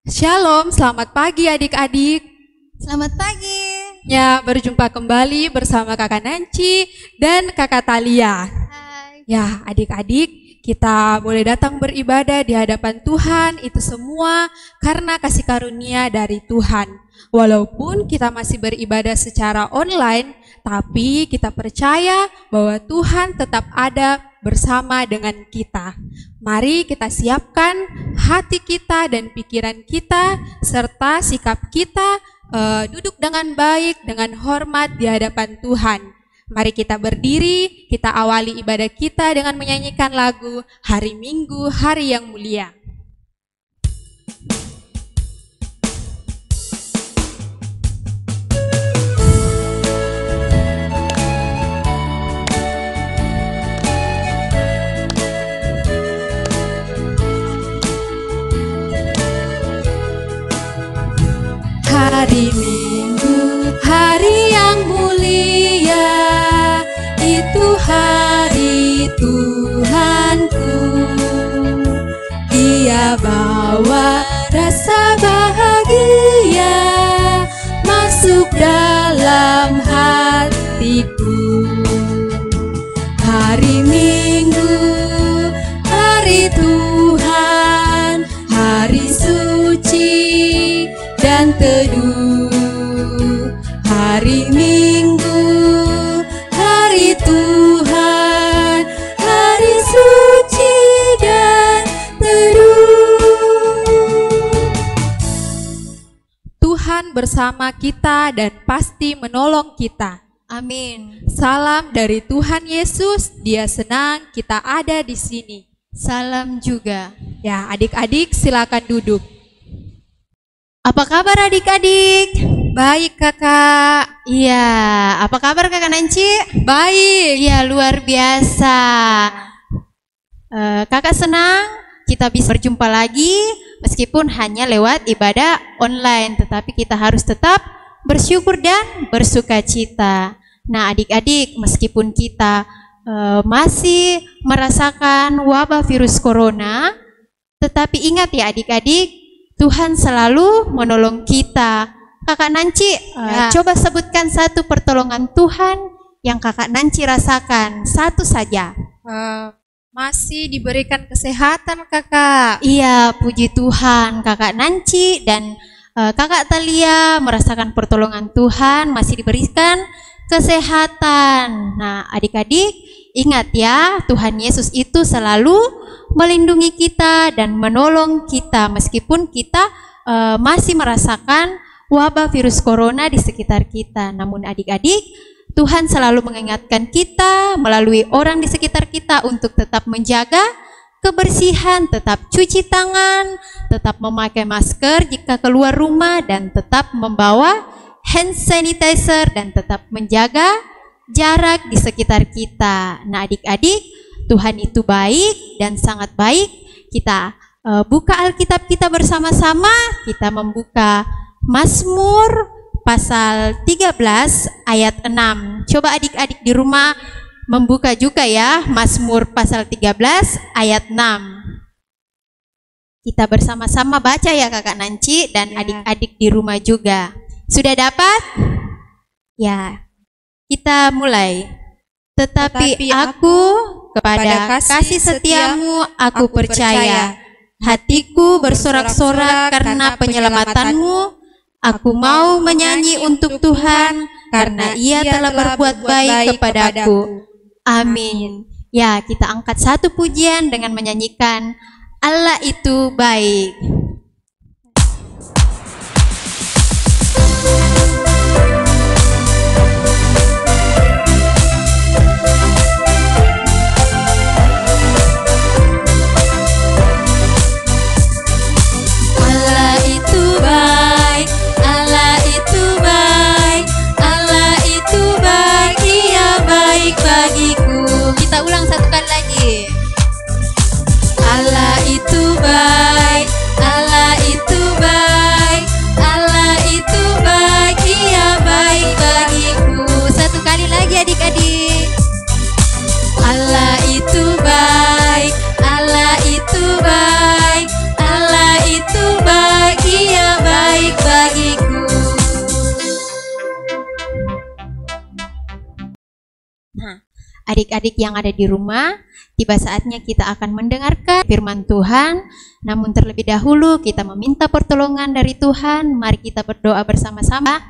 Shalom, selamat pagi adik-adik. Selamat pagi. Ya, berjumpa kembali bersama Kakak Nanci dan Kakak Talia. Hai. Ya, adik-adik, kita boleh datang beribadah di hadapan Tuhan itu semua karena kasih karunia dari Tuhan. Walaupun kita masih beribadah secara online, tapi kita percaya bahwa Tuhan tetap ada bersama dengan kita. Mari kita siapkan hati kita dan pikiran kita serta sikap kita duduk dengan baik, dengan hormat di hadapan Tuhan. Mari kita berdiri, kita awali ibadah kita dengan menyanyikan lagu Hari Minggu, Hari yang Mulia. Hari Minggu, hari yang mulia, itu hari Tuhanku. Dia bawa rasa bahagia masuk dalam hatiku. Hari Minggu, hari Tuhan, hari suci dan teduh. Hari Minggu, hari Tuhan, hari suci dan teduh. Tuhan bersama kita dan pasti menolong kita. Amin. Salam dari Tuhan Yesus, Dia senang kita ada di sini. Salam juga. Ya, adik-adik silakan duduk. Apa kabar adik-adik? Baik kakak. Iya, apa kabar kakak Nanci? Baik. Iya, luar biasa. Kakak senang kita bisa berjumpa lagi meskipun hanya lewat ibadah online, tetapi kita harus tetap bersyukur dan bersuka cita. Nah adik-adik, meskipun kita masih merasakan wabah virus corona, tetapi ingat ya adik-adik, Tuhan selalu menolong kita. Kakak Nanci, coba sebutkan satu pertolongan Tuhan yang kakak Nanci rasakan, satu saja. Masih diberikan kesehatan kakak. Iya, puji Tuhan. Kakak Nanci dan kakak Talia merasakan pertolongan Tuhan, masih diberikan kesehatan. Nah adik-adik, ingat ya, Tuhan Yesus itu selalu melindungi kita dan menolong kita meskipun kita masih merasakan wabah virus corona di sekitar kita. Namun adik-adik, Tuhan selalu mengingatkan kita melalui orang di sekitar kita untuk tetap menjaga kebersihan, tetap cuci tangan, tetap memakai masker jika keluar rumah, dan tetap membawa hand sanitizer dan tetap menjaga jarak di sekitar kita. Nah adik-adik, Tuhan itu baik dan sangat baik. Kita buka Alkitab kita bersama-sama. Kita membuka Mazmur pasal 13 ayat 6. Coba adik-adik di rumah membuka juga ya, Mazmur pasal 13 ayat 6. Kita bersama-sama baca ya kakak Nanci dan adik-adik di rumah juga. Sudah dapat? Ya, kita mulai. Tetapi aku kepada kasih setiamu aku percaya. Hatiku bersorak-sorak karena penyelamatanmu. Aku mau menyanyi untuk Tuhan karena Ia telah berbuat baik kepadaku. Amin. Ya, kita angkat satu pujian dengan menyanyikan Allah itu baik. Kita ulang satu kali lagi. Allah itu baik, adik-adik yang ada di rumah, tiba saatnya kita akan mendengarkan firman Tuhan. Namun terlebih dahulu kita meminta pertolongan dari Tuhan. Mari kita berdoa bersama-sama.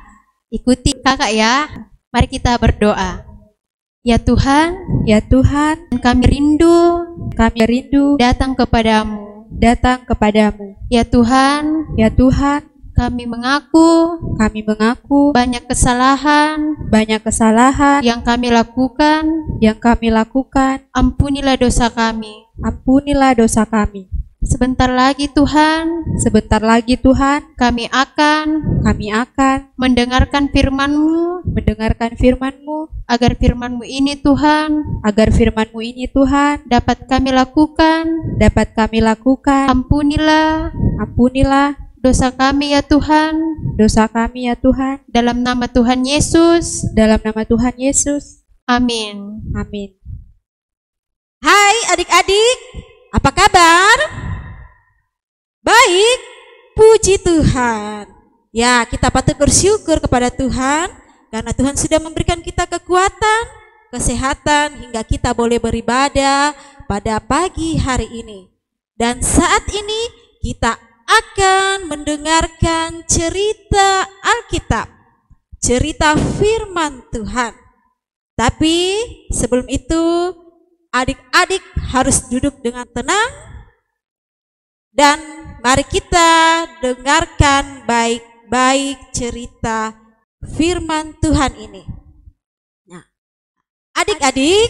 Ikuti kakak ya. Mari kita berdoa. Ya Tuhan, kami rindu datang kepadamu. Ya Tuhan, kami mengaku banyak kesalahan yang kami lakukan. Ampunilah dosa kami. Sebentar lagi Tuhan, kami akan mendengarkan firman-Mu, agar firman-Mu ini Tuhan, dapat kami lakukan. Ampunilah dosa kami ya Tuhan, dalam nama Tuhan Yesus. Amin. Hai adik-adik, apa kabar? Baik, puji Tuhan. Ya, kita patut bersyukur kepada Tuhan karena Tuhan sudah memberikan kita kekuatan, kesehatan hingga kita boleh beribadah pada pagi hari ini. Dan saat ini kita akan mendengarkan cerita Alkitab, cerita firman Tuhan. Tapi sebelum itu adik-adik harus duduk dengan tenang dan mari kita dengarkan baik-baik cerita firman Tuhan ini. Nah, adik-adik,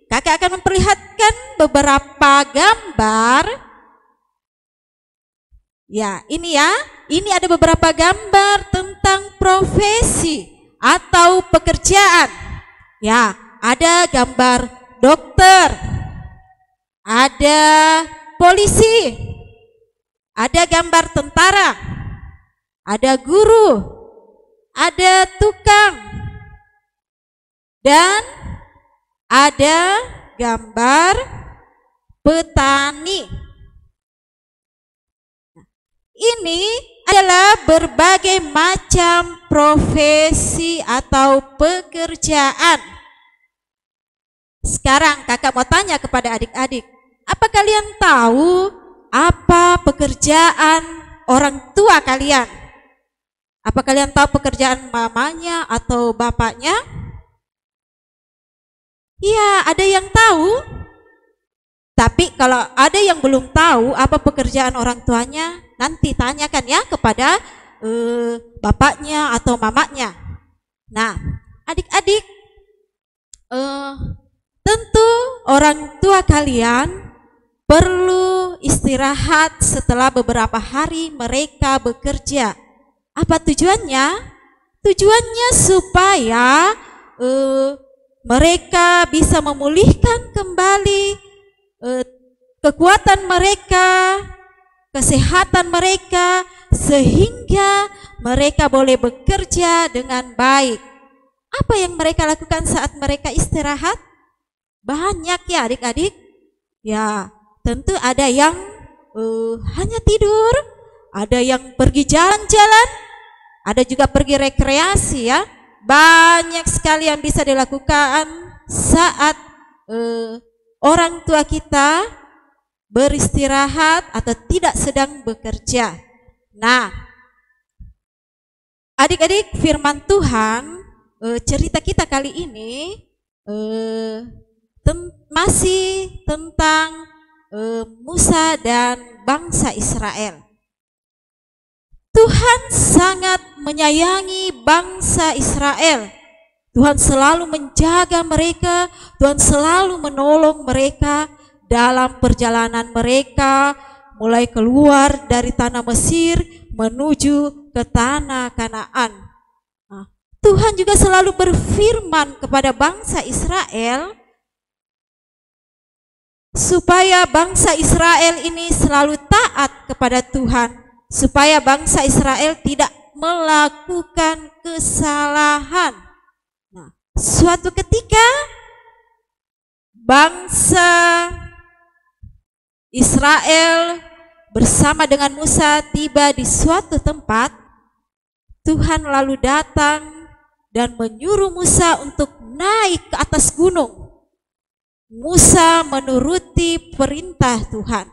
kakak akan memperlihatkan beberapa gambar. Ya, ini ada beberapa gambar tentang profesi atau pekerjaan. Ya, ada gambar dokter, ada polisi, ada gambar tentara, ada guru, ada tukang, dan ada gambar petani. Ini adalah berbagai macam profesi atau pekerjaan. Sekarang kakak mau tanya kepada adik-adik, apa kalian tahu apa pekerjaan orang tua kalian? Apa kalian tahu pekerjaan mamanya atau bapaknya? Ya, ada yang tahu. Tapi kalau ada yang belum tahu apa pekerjaan orang tuanya, nanti tanyakan ya kepada bapaknya atau mamanya. Nah, adik-adik, tentu orang tua kalian perlu istirahat setelah beberapa hari mereka bekerja. Apa tujuannya? Tujuannya supaya mereka bisa memulihkan kembali kekuatan mereka, kesehatan mereka, sehingga mereka boleh bekerja dengan baik. Apa yang mereka lakukan saat mereka istirahat? Banyak ya adik-adik. Ya, tentu ada yang hanya tidur, ada yang pergi jalan-jalan, ada juga pergi rekreasi ya. Banyak sekali yang bisa dilakukan saat orang tua kita beristirahat atau tidak sedang bekerja. Nah, adik-adik, firman Tuhan, cerita kita kali ini masih tentang Musa dan bangsa Israel. Tuhan sangat menyayangi bangsa Israel. Tuhan selalu menjaga mereka, Tuhan selalu menolong mereka dalam perjalanan mereka mulai keluar dari tanah Mesir menuju ke tanah Kanaan. Nah, Tuhan juga selalu berfirman kepada bangsa Israel supaya bangsa Israel ini selalu taat kepada Tuhan, supaya bangsa Israel tidak melakukan kesalahan. Nah, suatu ketika bangsa Israel bersama dengan Musa tiba di suatu tempat. Tuhan lalu datang dan menyuruh Musa untuk naik ke atas gunung. Musa menuruti perintah Tuhan.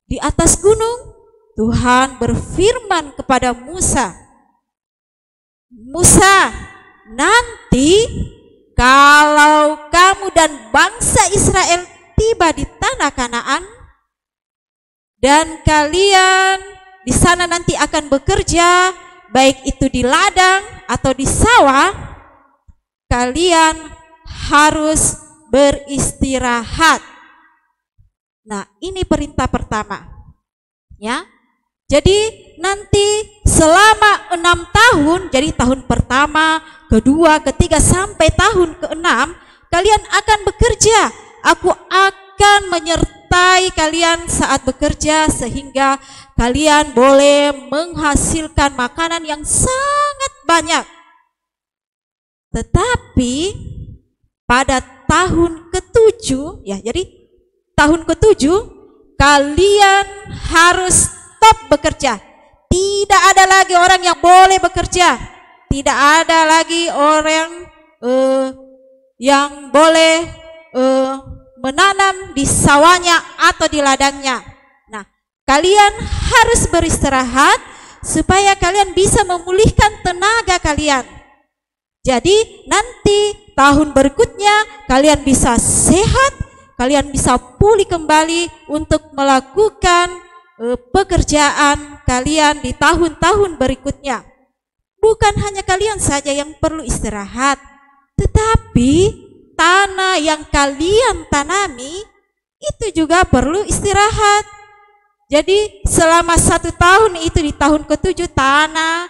Di atas gunung, Tuhan berfirman kepada Musa, Musa, nanti kalau kamu dan bangsa Israel tiba di tanah Kanaan, dan kalian di sana nanti akan bekerja, baik itu di ladang atau di sawah, kalian harus beristirahat. Nah, ini perintah pertama, ya. Jadi nanti selama 6 tahun, jadi tahun pertama, kedua, ketiga, sampai tahun ke-6, kalian akan bekerja. Aku akan menyertai kalian saat bekerja sehingga kalian boleh menghasilkan makanan yang sangat banyak. Tetapi pada tahun ke-7, ya, jadi tahun ke-7 kalian harus stop bekerja. Tidak ada lagi orang yang boleh bekerja. Tidak ada lagi orang yang boleh menanam di sawahnya atau di ladangnya. Nah, kalian harus beristirahat supaya kalian bisa memulihkan tenaga kalian. Jadi nanti tahun berikutnya kalian bisa sehat, kalian bisa pulih kembali untuk melakukan pekerjaan kalian di tahun-tahun berikutnya. Bukan hanya kalian saja yang perlu istirahat, tetapi tanah yang kalian tanami itu juga perlu istirahat. Jadi selama 1 tahun itu, di tahun ke-7, tanah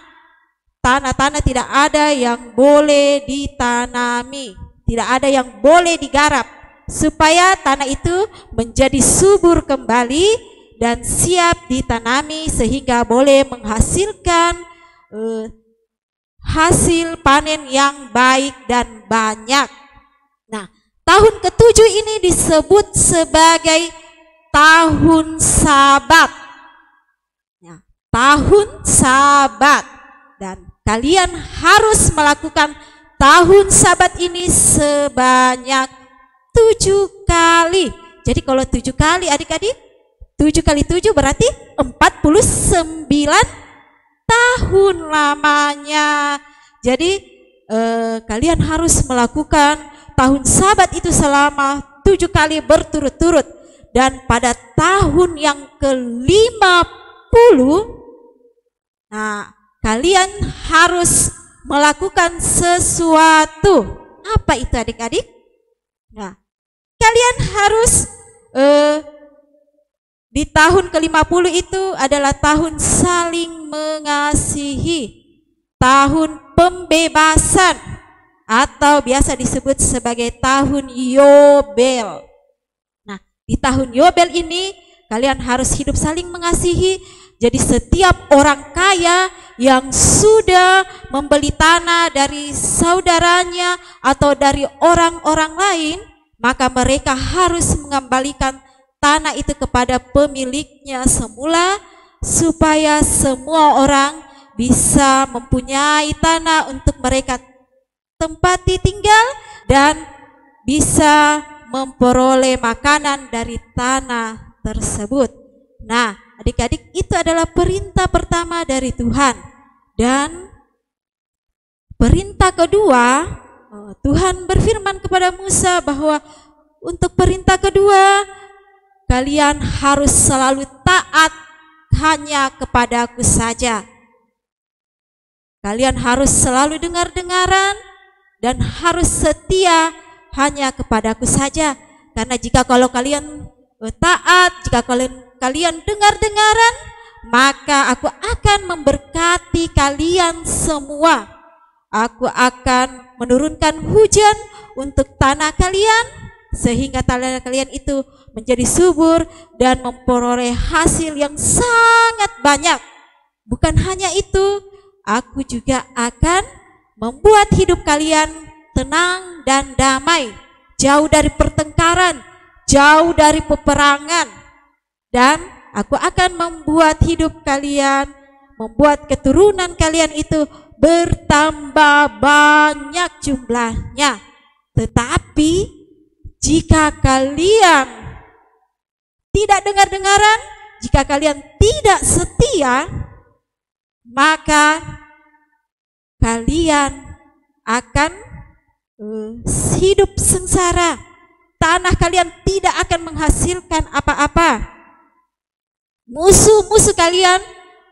tidak ada yang boleh ditanami, tidak ada yang boleh digarap, supaya tanah itu menjadi subur kembali dan siap ditanami sehingga boleh menghasilkan hasil panen yang baik dan banyak. Nah, tahun ke-7 ini disebut sebagai tahun Sabat. Ya, tahun Sabat, dan kalian harus melakukan tahun Sabat ini sebanyak 7 kali. Jadi kalau 7 kali adik-adik, 7 kali 7 berarti 49 tahun lamanya. Jadi kalian harus melakukan tahun Sabat itu selama 7 kali berturut-turut. Dan pada tahun yang ke-50, nah, kalian harus melakukan sesuatu. Apa itu adik-adik? Nah, kalian harus di tahun ke-50 itu adalah tahun saling mengasihi, tahun pembebasan, atau biasa disebut sebagai tahun Yobel. Nah, di tahun Yobel ini kalian harus hidup saling mengasihi. Jadi setiap orang kaya yang sudah membeli tanah dari saudaranya atau dari orang-orang lain, maka mereka harus mengembalikan tanah itu kepada pemiliknya semula, supaya semua orang bisa mempunyai tanah untuk mereka tempati tinggal dan bisa memperoleh makanan dari tanah tersebut. Nah, adik-adik, itu adalah perintah pertama dari Tuhan. Dan perintah kedua, Tuhan berfirman kepada Musa bahwa untuk perintah kedua, kalian harus selalu taat hanya kepadaku saja. Kalian harus selalu dengar-dengaran dan harus setia hanya kepadaku saja. Karena jika kalau kalian taat, jika kalian dengar-dengaran, maka aku akan memberkati kalian semua. Aku akan menurunkan hujan untuk tanah kalian, sehingga tanah kalian itu menjadi subur dan memperoleh hasil yang sangat banyak. Bukan hanya itu, aku juga akan membuat hidup kalian tenang dan damai, jauh dari pertengkaran, jauh dari peperangan. Dan aku akan membuat hidup kalian, membuat keturunan kalian itu bertambah banyak jumlahnya. Tetapi jika kalian tidak dengar-dengaran, jika kalian tidak setia, maka kalian akan hidup sengsara. Tanah kalian tidak akan menghasilkan apa-apa. Musuh-musuh kalian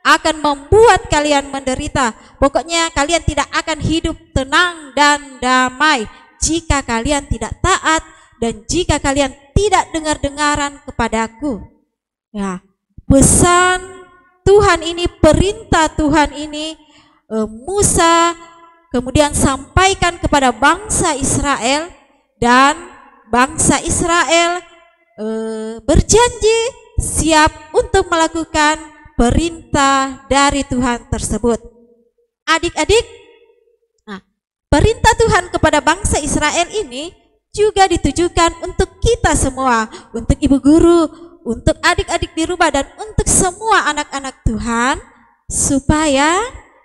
akan membuat kalian menderita. Pokoknya kalian tidak akan hidup tenang dan damai jika kalian tidak taat dan jika kalian tidak dengar-dengaran kepadaku. Ya, pesan Tuhan ini, perintah Tuhan ini, Musa kemudian sampaikan kepada bangsa Israel, dan bangsa Israel berjanji siap untuk melakukan perintah dari Tuhan tersebut. Adik-adik, nah, perintah Tuhan kepada bangsa Israel ini juga ditujukan untuk kita semua, untuk ibu guru, untuk adik-adik di rumah, dan untuk semua anak-anak Tuhan, supaya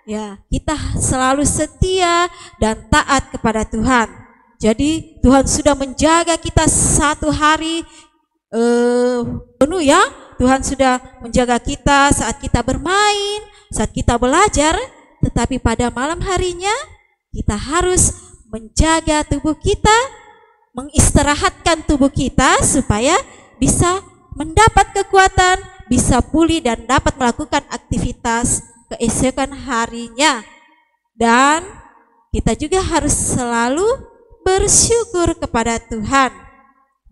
ya kita selalu setia dan taat kepada Tuhan. Jadi Tuhan sudah menjaga kita satu hari penuh ya. Tuhan sudah menjaga kita saat kita bermain, saat kita belajar, tetapi pada malam harinya kita harus menjaga tubuh kita, mengistirahatkan tubuh kita supaya bisa mendapat kekuatan, bisa pulih dan dapat melakukan aktivitas keesokan harinya. Dan kita juga harus selalu bersyukur kepada Tuhan.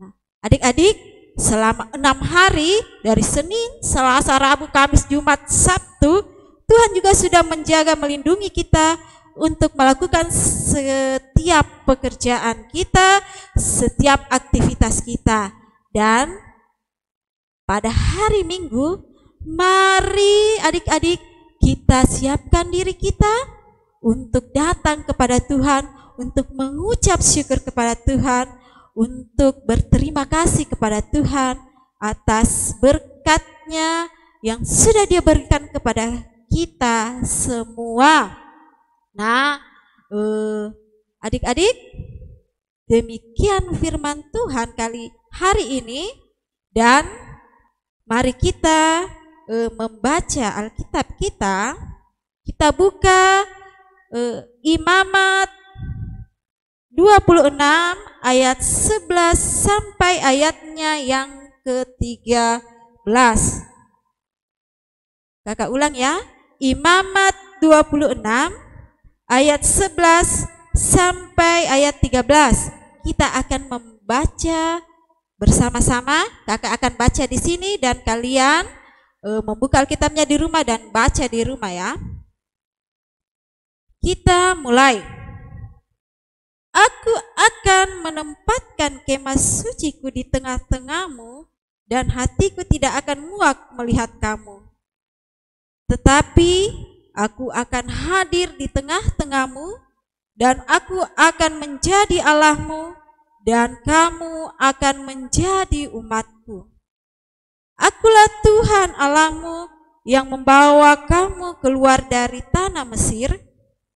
Nah, adik-adik, selama 6 hari dari Senin, Selasa, Rabu, Kamis, Jumat, Sabtu, Tuhan juga sudah menjaga, melindungi kita untuk melakukan setiap pekerjaan kita, setiap aktivitas kita. Dan pada hari Minggu, mari adik-adik kita siapkan diri kita untuk datang kepada Tuhan, untuk mengucap syukur kepada Tuhan, untuk berterima kasih kepada Tuhan atas berkat-Nya yang sudah Dia berikan kepada kita semua. Nah, adik-adik, demikian firman Tuhan hari ini, dan mari kita membaca Alkitab kita. Kita buka Imamat 26 ayat 11 sampai ayatnya yang ke-13. Kakak ulang ya. Imamat 26 ayat 11 sampai ayat 13. Kita akan membaca bersama-sama. Kakak akan baca di sini dan kalian membuka Alkitabnya di rumah dan baca di rumah ya. Kita mulai. Aku akan menempatkan kemah suciku di tengah-tengahmu, dan hatiku tidak akan muak melihat kamu. Tetapi aku akan hadir di tengah-tengahmu, dan aku akan menjadi Allahmu, dan kamu akan menjadi umatku. Akulah Tuhan Allahmu yang membawa kamu keluar dari tanah Mesir,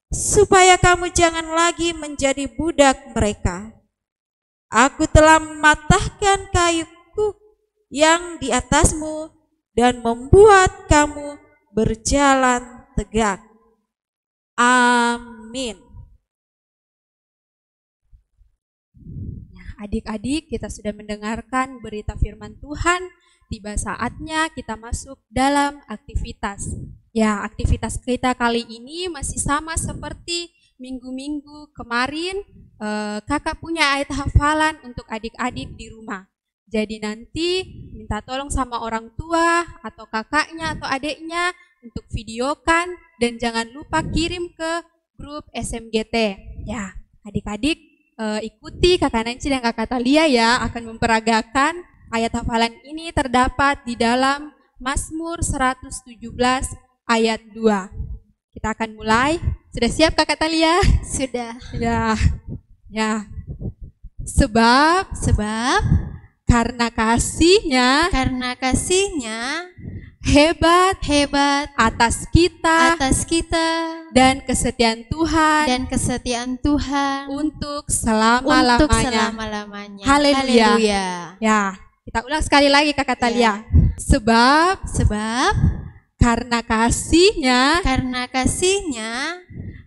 supaya kamu jangan lagi menjadi budak mereka. Aku telah mematahkan kayuku yang di atasmu dan membuat kamu berjalan tegak. Amin. Adik-adik, kita sudah mendengarkan berita firman Tuhan. Tiba saatnya kita masuk dalam aktivitas. Ya, aktivitas kita kali ini masih sama seperti minggu-minggu kemarin. Kakak punya ayat hafalan untuk adik-adik di rumah. Jadi nanti minta tolong sama orang tua atau kakaknya atau adiknya untuk videokan, dan jangan lupa kirim ke grup SMGT. Ya, adik-adik ikuti Kakak Nancy dan Kakak Talia ya, akan memperagakan. Ayat hafalan ini terdapat di dalam Mazmur 117 ayat 2. Kita akan mulai. Sudah siap Kakak Talia? Sudah. Ya. Sebab karena kasihnya hebat hebat atas kita atas kita dan kesetiaan Tuhan dan kesetiaan Tuhan untuk untuk selama-lamanya. selama-lamanya. Haleluya. Haleluya. Ya, kita ulang sekali lagi Kakak Talia. Sebab Sebab karena kasihnya karena kasihnya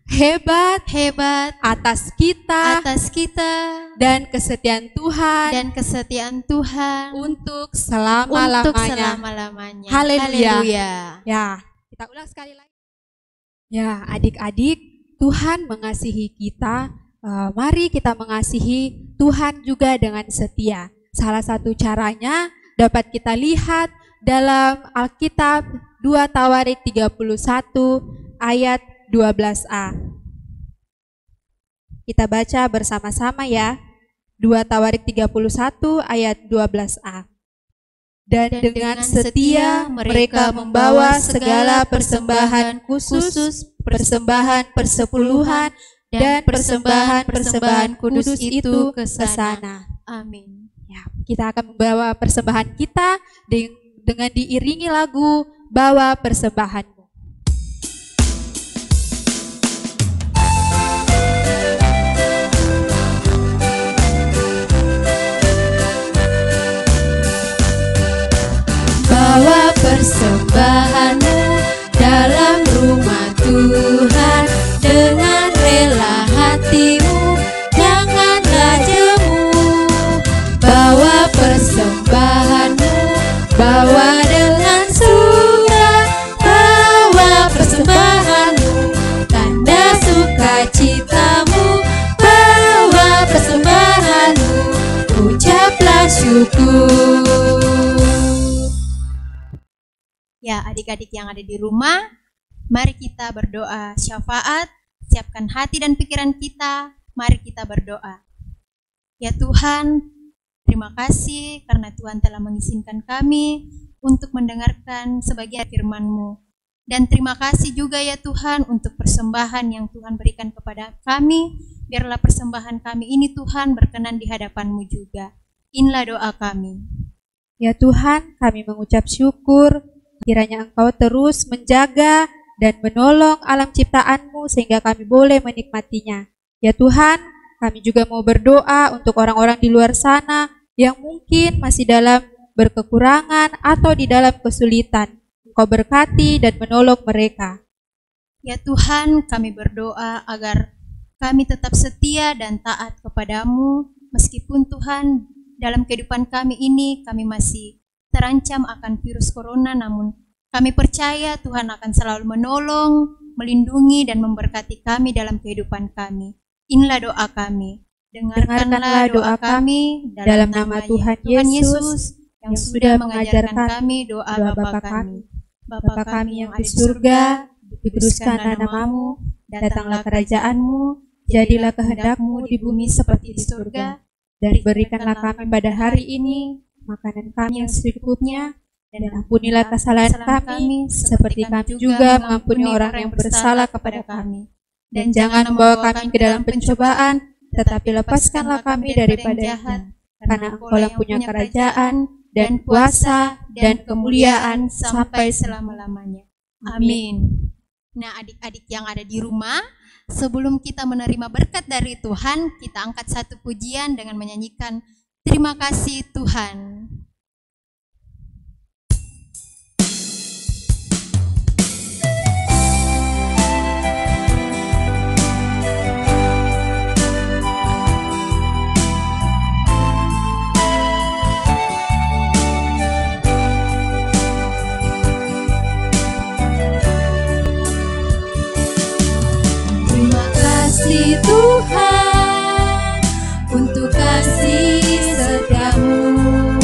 hebat hebat atas kita atas kita dan kesetiaan Tuhan dan kesetiaan Tuhan untuk untuk selama-lamanya. selama-lamanya. Haleluya. Haleluya. Ya, kita ulang sekali lagi. Ya, adik-adik, Tuhan mengasihi kita. Mari kita mengasihi Tuhan juga dengan setia. Salah satu caranya dapat kita lihat dalam Alkitab 2 Tawarik 31 ayat 12a. Kita baca bersama-sama ya. 2 Tawarik 31 ayat 12a. Dan dengan setia mereka membawa segala persembahan khusus, persembahan persepuluhan, dan persembahan-persembahan kudus itu ke sana. Amin. Ya, kita akan membawa persembahan kita dengan diiringi lagu Bawa Persembahanmu. Bawa persembahanmu dalam rumah Tuhan dengan rela hatimu, janganlah jemu. Bawa persembahanmu, bawa dengan suka, bawa persembahanmu, tanda sukacitamu. Bawa persembahanmu, ucaplah syukur. Ya, adik-adik yang ada di rumah, mari kita berdoa syafaat, siapkan hati dan pikiran kita, mari kita berdoa. Ya Tuhan, terima kasih karena Tuhan telah mengizinkan kami untuk mendengarkan sebagian firman-Mu. Dan terima kasih juga ya Tuhan untuk persembahan yang Tuhan berikan kepada kami. Biarlah persembahan kami ini Tuhan berkenan di hadapan-Mu juga. Inilah doa kami. Ya Tuhan, kami mengucap syukur kiranya Engkau terus menjaga dan menolong alam ciptaan-Mu sehingga kami boleh menikmatinya. Ya Tuhan, kami juga mau berdoa untuk orang-orang di luar sana yang mungkin masih dalam berkekurangan atau di dalam kesulitan. Engkau berkati dan menolong mereka. Ya Tuhan, kami berdoa agar kami tetap setia dan taat kepadamu, meskipun Tuhan dalam kehidupan kami ini kami masih terancam akan virus corona, namun kami percaya Tuhan akan selalu menolong, melindungi, dan memberkati kami dalam kehidupan kami. Inilah doa kami. Dengarkanlah doa kami dalam nama Tuhan Yesus yang sudah mengajarkan kami doa Bapa kami. Bapa kami yang ada di surga, dikuduskanlah namamu, datanglah kerajaanmu, jadilah kehendak-Mu di bumi seperti di surga, dan berikanlah kami pada hari ini makanan kami yang secukupnya, dan ampunilah kesalahan kami, seperti kami juga mengampuni orang yang bersalah kepada kami. Dan jangan membawa kami ke dalam pencobaan, tetapi lepaskanlah kami daripada jahat, karena Engkau-lah punya kerajaan, dan kuasa, dan kemuliaan sampai selama-lamanya. Amin. Nah, adik-adik yang ada di rumah, sebelum kita menerima berkat dari Tuhan, kita angkat satu pujian dengan menyanyikan Terima Kasih Tuhan. Terima kasih Tuhan untuk kasih setiamu.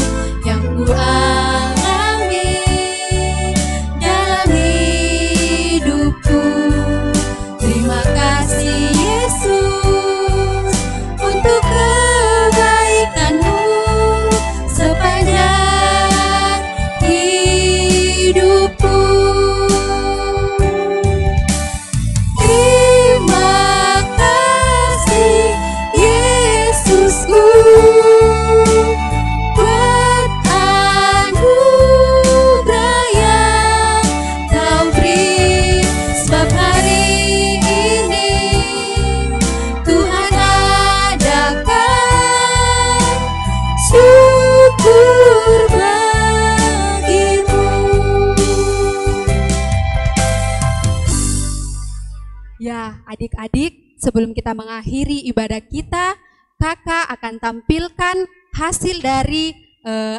Ya, adik-adik, sebelum kita mengakhiri ibadah kita, kakak akan tampilkan hasil dari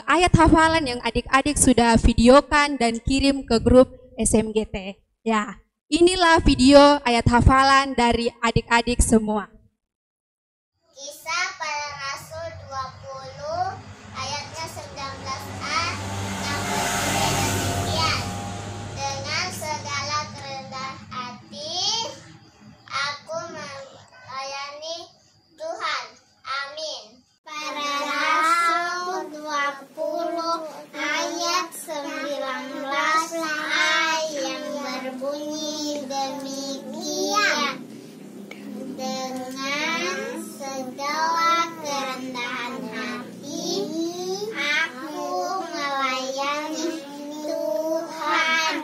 ayat hafalan yang adik-adik sudah videokan dan kirim ke grup SMGT. Ya, inilah video ayat hafalan dari adik-adik semua. Kisah Para Rasul 20 ayatnya 19a yang berbunyi demikian. Dengan segala kerendahan hati aku melayani Tuhan. Amin. Para Rasul 20 ayat 19a yang berbunyi demikian. Dengan segala kerendahan hati aku melayani Tuhan.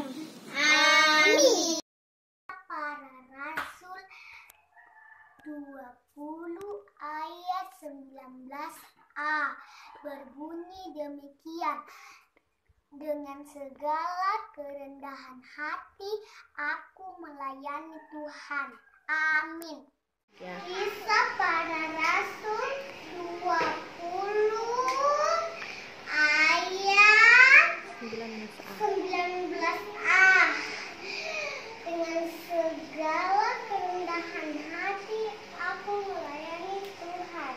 Amin. Para Rasul 20 ayat 19a berbunyi demikian. Dengan segala kerendahan hati aku melayani Tuhan. Amin. Kisah Para Rasul 20 ayat 19a. Dengan segala kerendahan hati aku melayani Tuhan.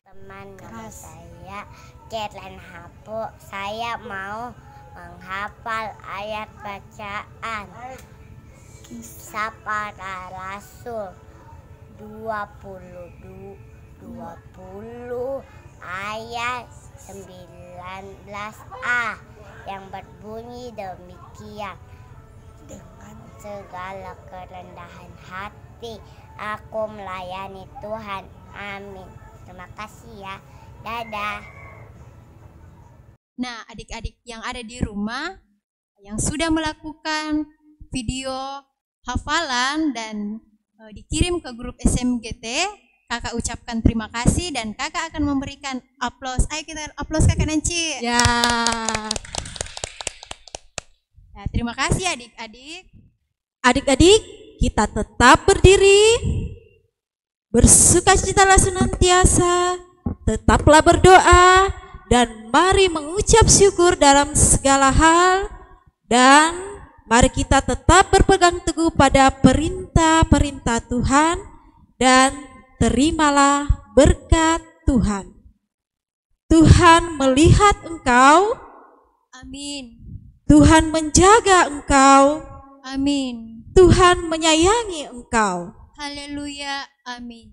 Teman nama saya Keren Hapu. Saya mau menghafal ayat bacaan Kisah Para Rasul 20 ayat 19a yang berbunyi demikian. Dengan segala kerendahan hati aku melayani Tuhan. Amin. Terima kasih ya. Dadah. Nah, adik-adik yang ada di rumah yang sudah melakukan video hafalan dan dikirim ke grup SMGT, kakak ucapkan terima kasih dan kakak akan memberikan aplaus. Ayo kita aplaus kakak Nanci. Ya. Ya, terima kasih adik-adik. Adik-adik, kita tetap berdiri, bersukacitalah senantiasa, tetaplah berdoa, dan mari mengucap syukur dalam segala hal, dan mari kita tetap berpegang teguh pada perintah-perintah Tuhan, dan terimalah berkat Tuhan. Tuhan melihat engkau, Amin. Tuhan menjaga engkau, Amin. Tuhan menyayangi engkau. Haleluya. Amin.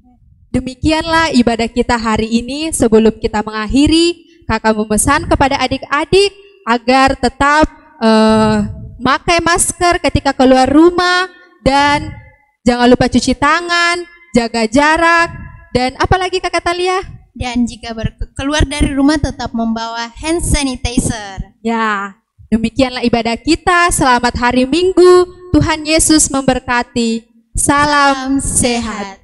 Demikianlah ibadah kita hari ini. Sebelum kita mengakhiri, kakak memesan kepada adik-adik agar tetap pakai masker ketika keluar rumah, dan jangan lupa cuci tangan, jaga jarak, dan apalagi kakak Talia? Dan jika keluar dari rumah tetap membawa hand sanitizer. Ya, demikianlah ibadah kita. Selamat hari Minggu. Tuhan Yesus memberkati. Salam sehat.